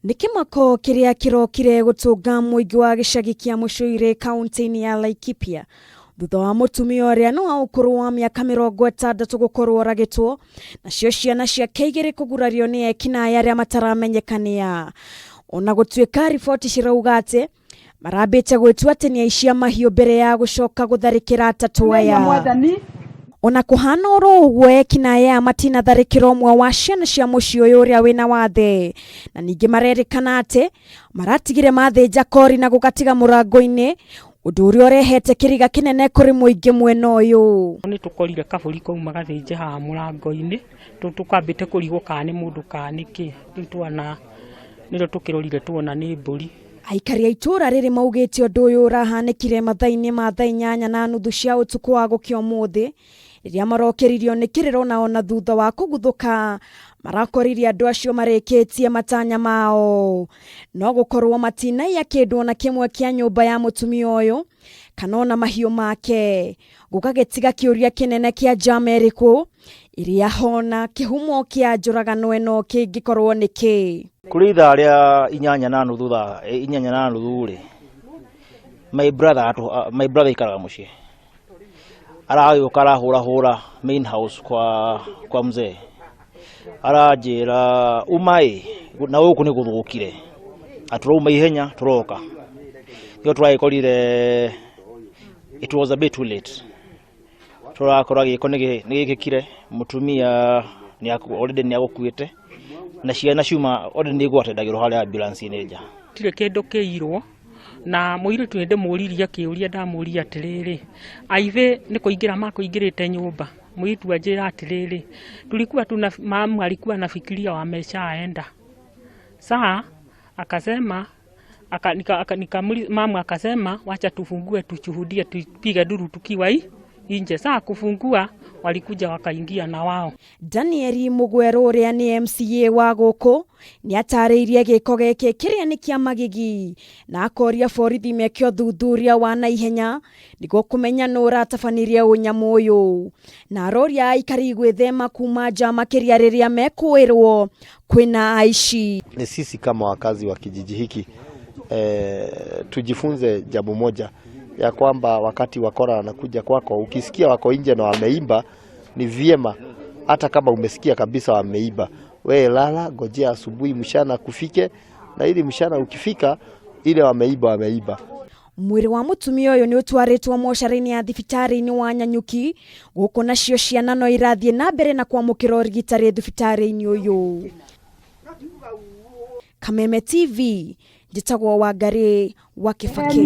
Ni kimako kiria kirokire gutunga muingi wa gicagi kia Mwichuiri kaunti-ini ya Laikipia thutha wa Mutumia uria no wa ukuru wa miaka 60 gukorwo ragitwo nacio ciana ciake igiri kugurario ni Ekinai aria mataramenyekania. Ona gutuika riboti cirauga ati marambite gwitua ati ni aicia mahiu mbere ya gucoka gutharikira atatu aya. Ona kuhana oro uguo Ekinai matina tharikirwo umwe wa ciana cia mucii uyu uria wina wathe na ningi marerikana ati maratigire mathinja Kuri na gugatiga murango-ini undu uria urehete kiriga kinene kuri muingi mwena uyu. Ni tukorire kaburi kauma gathinje ha murango-ini tukambite kurigwo kana ni mundu kana ki twana niro tukirorire tuona ni mburi. Aikari a ituura-ini maugite undu uyu urahanikire mathaini ma thaa 8:30 cia utuku wa gukia umuthi riria marokeririo ni kiriro na ona thutha wa kuguthuka marakoririe andu acio mareketie matanya mao no gukorwo matinaiya kindu na kimwe kia nyumba ya mutumia uyu kana ona mahiu make gukagetiga kiuria kinene kia marerikana iria hona kihumo kia njuragano eno kingikorwo niki. Kuri ithaa ria 8:30 thutha 8:30 ri my brother ikaraga mucii aragĩuka arahũra main house kwa mzee aranjĩra umai na gũkũ nĩ gũthũkire atũrauma ihenya tũroka nĩo tũragĩkorire it was a bit too late tũrakora gĩko nĩ gĩkĩkire mutumia ni already ni agũkuĩte na ciana ciuma already nĩ gwatendagĩrwo harĩa ambulance nĩ nja tire kĩndũ kĩirwo na muiritu ende muriria kiuria ndamuria atiriri aive ni kuingira makuingirite nyumba muiritu ajira atiriri tulikuwa tuna mama alikuwa nafikiria wameshaenda saa akasema mama akasema wacha tufungue tuchuhudie tupige duru tukiwa nje saa kufungua walikuja wakaingia na wao. Danieli Mugwero uria ni MCA wa guku ni atariirie giko giki kiria ni kia magigi na akoria borithi meke uthuthuria wa naihenya niguo kumenya no ratabanirie unyamu uyu na aroria aikari gwithema kuma nja makiria riria mekwirwo kwina aici. Ni sisi kama wakazi wa kijiji hiki tujifunze jambo moja ya kwamba wakati wakora wanakuja kwako ukisikia wako nje na wameimba ni vyema hata kama umesikia kabisa wameiba wewe lala ngojea asubuhi mchana kufike na ili mchana ukifika ile wameiba. Mwiri wa mutumia uyu ni utwaritwo moshari-ini ya thibitari-ini wa Nyanyuki guku nacio ciana no irathie na mbere na kwamukira urigitari thibitari-ini uyu. Kameme TV njitagwo Wangari wa Kibaki.